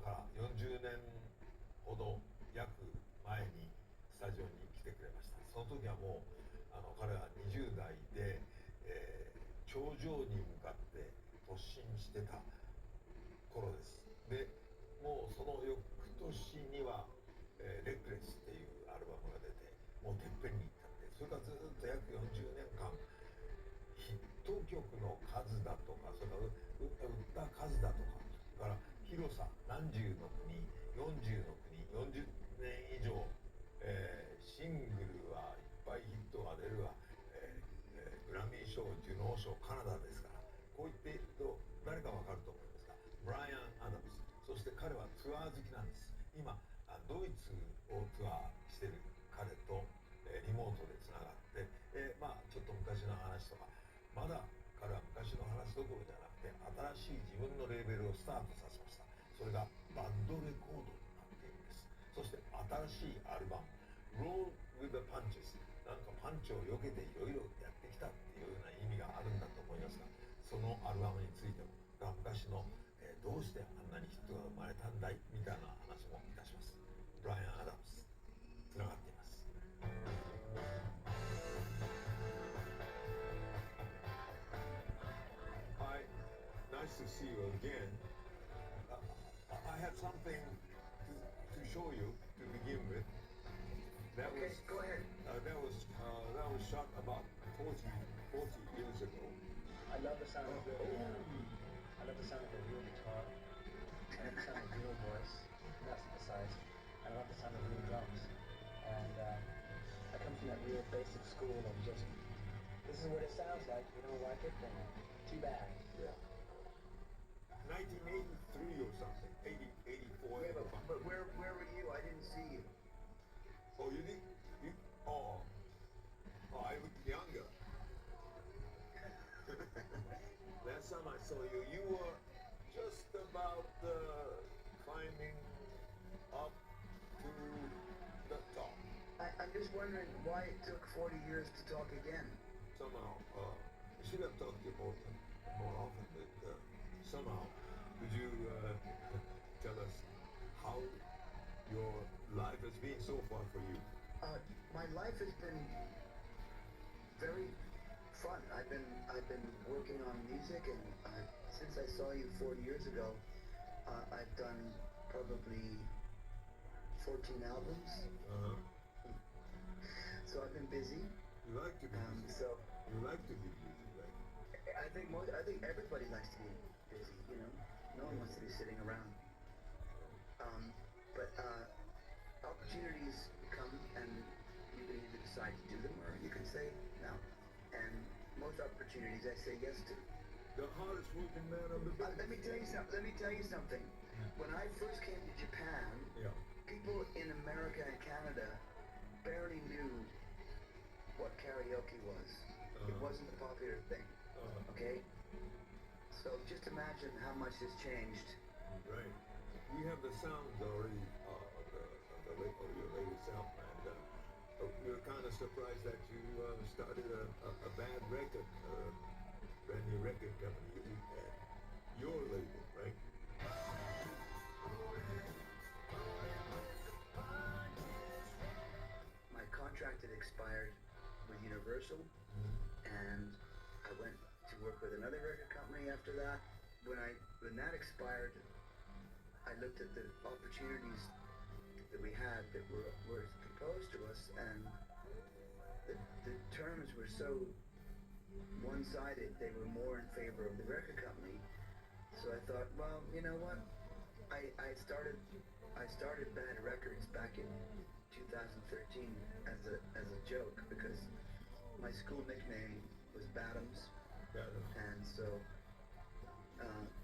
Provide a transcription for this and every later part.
から40年ほど約前にスタジオに来てくれました。その時はもう彼は20代で、頂上に向かって突進してた頃です。でもうその翌年には、レックレスっていうアルバムが出てもうてっぺんに行ったんで、それからずっと約40年間ヒット曲の数だとか、それから売った数だとか、それから広さ何十の国、40の国、40年以上、シングルはいっぱいヒットが出るわ、グラミー賞、ジュノー賞、カナダですから、こう言っていると誰かわかると思うんですが、ブライアン・アダムス、そして彼はツアー好きなんです。今ドイツをツアーしてる彼とリモートでつながって、ちょっと昔の話とか、まだ彼は昔の話どころじゃなくて新しい自分のレーベルをスタートさせました。それがバッドレコードになっているんです。そして新しいアルバム Roll with the Punches、 なんかパンチを避けていろいろやってきたっていうような意味があるんだと思いますが、そのアルバムについても昔の、どうしてあんなにヒットが生まれたんだいみたいな話もいたします。ブライアン・アダムスつながっています。Hi, nice to see you again. I have something to show you to begin with. That Okay, was go ahead. That was shot about 40 years ago. I love the sound of I love the sound of a real guitar. I love the sound of real voice, not synthesized. I love the sound of real drums. And I come from that real basic school of just, this is what it sounds like. If you don't like it, then too bad. Yeah. 1983 or something, 84. Yeah, but where were you? I didn't see you. Oh, you did? Oh, I was younger. Last time I saw you, you were just about climbing up to the top. I'm just wondering why it took 40 years to talk again. Somehow, I should have talked to you more often, but somehow, could you tell us how your life has been so far for you? My life has been very fun. I've been working on music, and since I saw you 4 years ago, I've done probably 14 albums. So I've been busy. You like to be busy. You like to be busy, right? I think everybody likes to be busy. You know, no one wants to be sitting around. But opportunities come, and you can either decide to do them or you can say no. And most opportunities I say yes to. The hardest working man on the business. Let me tell you something. When I first came to Japan, people in America and Canada barely knew what karaoke was. It wasn't a popular thing. Okay? So just imagine how much has changed. Right. We have the sounds already of your latest album, and we're kind of surprised that you started a bad record, brand new record company at your label, right? My contract had expired with Universal, and I went to work with another record company after that. When that expired, I looked at the opportunities that we had that were proposed to us, and the terms were so one-sided. They were more in favor of the record company. So I thought, well, you know what? I started Bad Records back in 2013 as a joke, because my school nickname was Badams, and so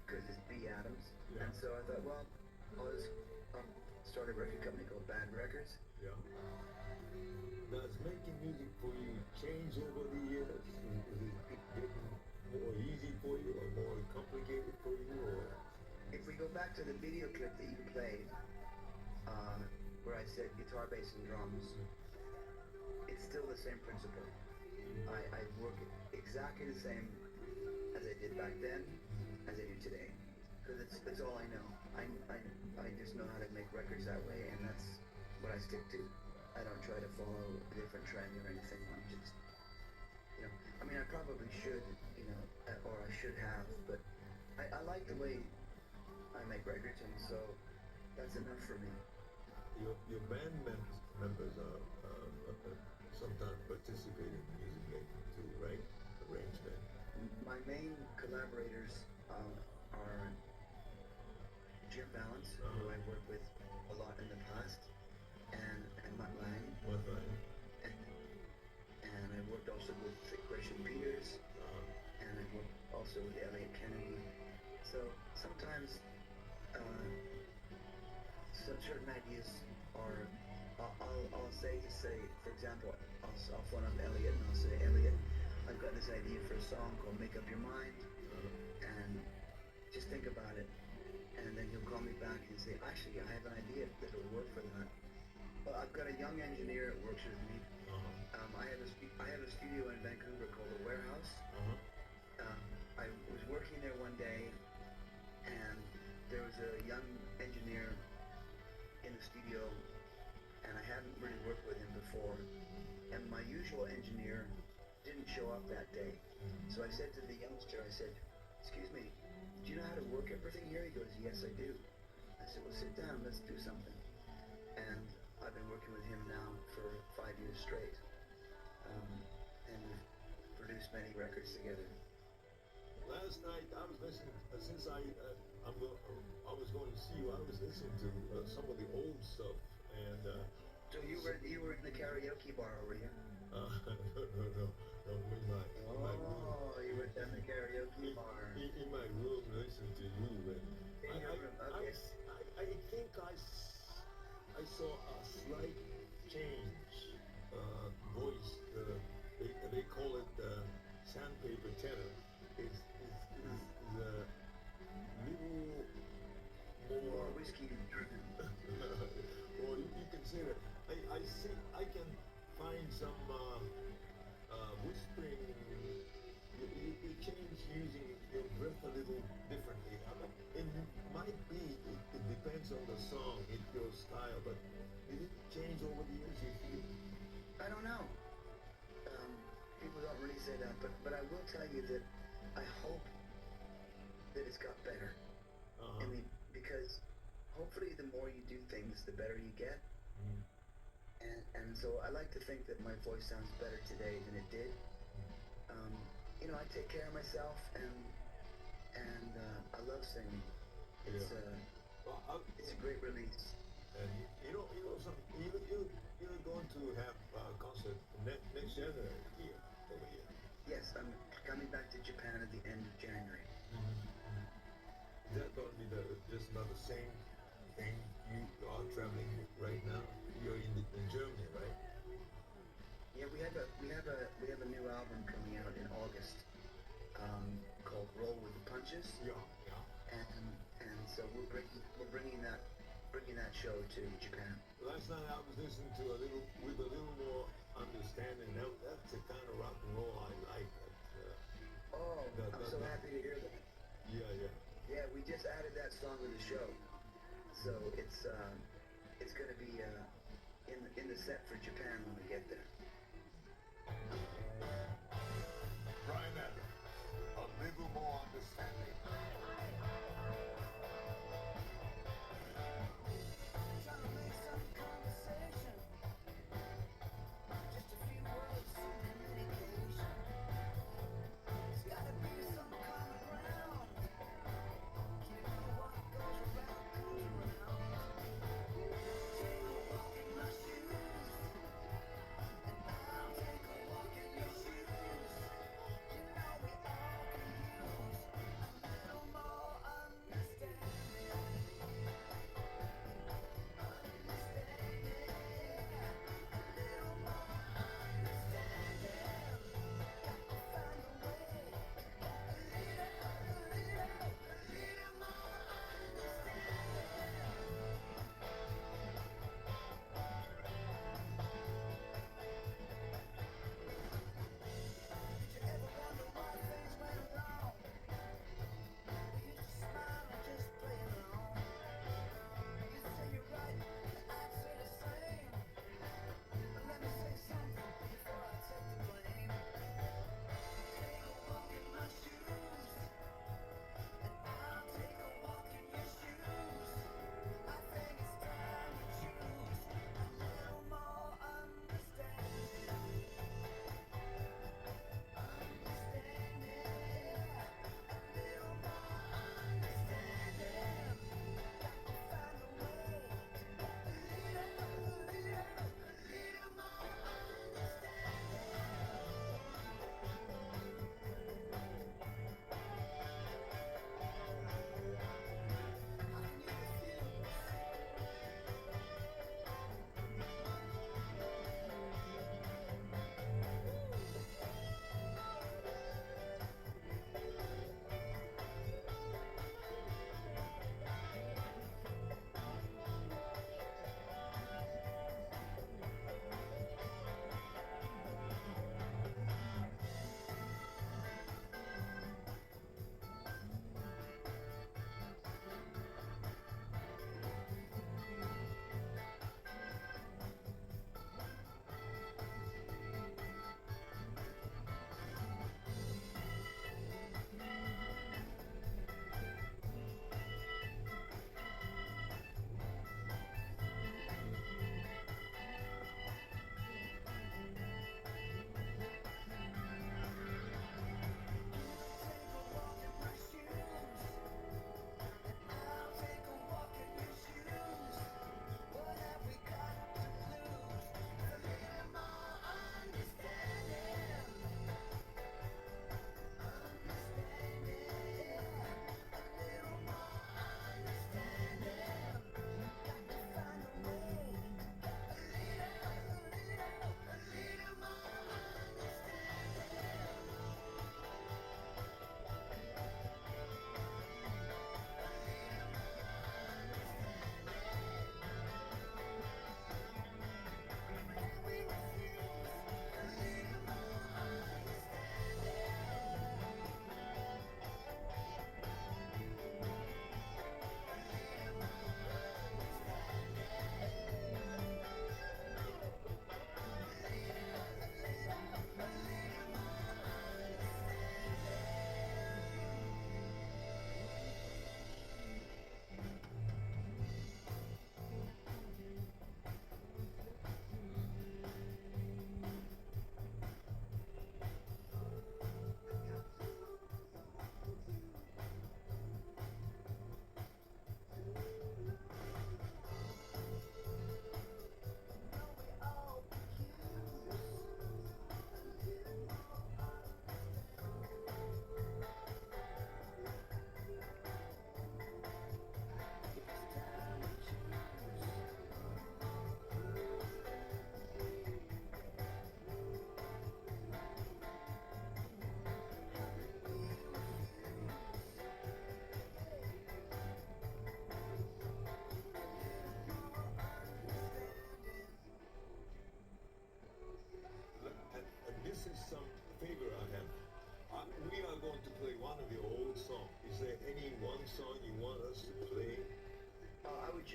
because it's B. Adams, and so I thought, well, I'll start a record company called Bad Records. Yeah. Does making music for you change over the years? Is it getting more easy for you or more complicated for you? Or? If we go back to the video clip that you played, where I said guitar, bass, and drums, it's still the same principle. I work exactly the same as I did back then, as I do today, because it's all I know. I I just know how to make records that way, and that's what I stick to. I don't try to follow a different trend or anything. I'm just, I mean, I probably should, or I should have, but I like the way I make records, and so that's enough for me. Your band members are sometimes participate in music making too, right? Arrangement. My main collaborators are Jim Balance, who I worked with a lot in the past, and Matt Lang. And I worked also with Christian Peters, and I worked also with Elliot Kennedy. So sometimes some certain ideas are, I'll say, for example, I'll phone up Elliot and I'll say, Elliot, I've got this idea for a song called Make Up Your Mind, and just think about it. And then he'll call me back and say, actually, I have an idea that'll work for that. Well, I've got a young engineer that works with me. I have a studio in Vancouver called The Warehouse. I was working there one day, and there was a young engineer in the studio, and I hadn't really worked with him before. And my usual engineer didn't show up that day. So I said to the youngster, I said, excuse me, do you know how to work everything here? He goes, yes, I do. I said, well, sit down, let's do something. And I've been working with him now for 5 years straight. And we've produced many records together. Last night I was listening, since I was going to see you, I was listening to some of the old stuff, and so you were in the karaoke bar, were you? No, in my room. Oh, you were in the karaoke bar. In my room, listening to you, and Okay. I think I saw a slight change, voice. They call it sandpaper tenor. It's a little more whiskey driven. Well, you can say that. I see. I can find some whispering. You change using your breath a little differently. It might be. It depends on the song, your style. But did it change over the years? You feel? I don't know. People don't really say that, but I will tell you that I hope that it's got better. I mean, because hopefully the more you do things, the better you get. And so I like to think that my voice sounds better today than it did. I take care of myself, and I love singing. It's it's a great release. And you're going to have a concert next January here over here. Yes, I'm coming back to Japan at the end of January. Is that going to be just not the same thing? You are traveling right now. You're in Germany, right? Yeah, we have a new album coming out in August called Roll with the Punches. Yeah. And so we're bringing that show to Japan. Last night I was listening to with a little more understanding. That's the kind of rock and roll I like. I'm so happy to hear that. Yeah. Yeah, we just added that song to the show, so it's going to be in the set for Japan when we get there. Bryan Adams, a little more understanding.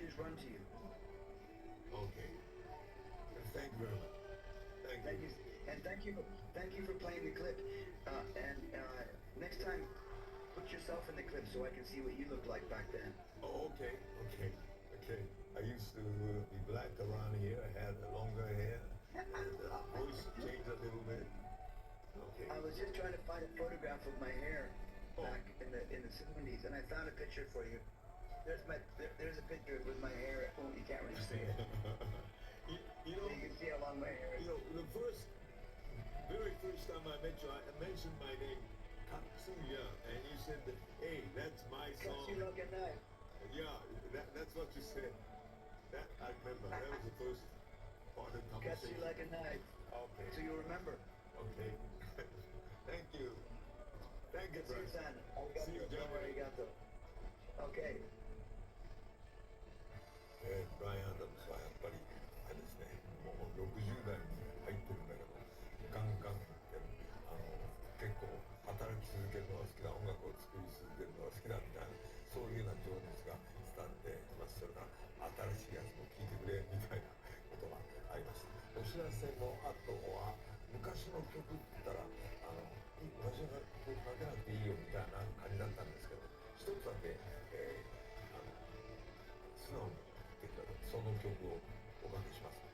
shoes run to you. Okay. Thank you very much. Thank you. And thank you for playing the clip. Next time, put yourself in the clip so I can see what you looked like back then. Oh, okay. I used to be black around here. I had longer hair. And voice changed a little bit. Okay. I was just trying to find a photograph of my hair back in the 70s, and I found a picture for you. There's a picture with my hair. Oh, you can't really see it. You know, you can see how long my hair is. You know, the very first time I met you, I mentioned my name, Katsuya, and you said, hey, that's my song. Cuts you like a knife. Yeah, that's what you said. That I remember. That was the first part of the conversation. Cuts you like a knife. Okay. So you remember. Okay. Thank you. Thank you, See you, Bryan. son. See you, January. Arigato. Okay. ブライアン・アダムスはやっぱりあれですね、もう60代に入ってるんだけど、ガンガンって結構働き続けるのが好きだ、音楽を作り続けるのが好きだみたいな、そういうような情熱が伝わっています。それから新しいやつも聴いてくれみたいなことがありました。お知らせの後は昔の曲って言ったら昔の曲かけなくていいよみたいな感じだったんですけど、一つだけ、素直に言ってください。その曲をおかけします。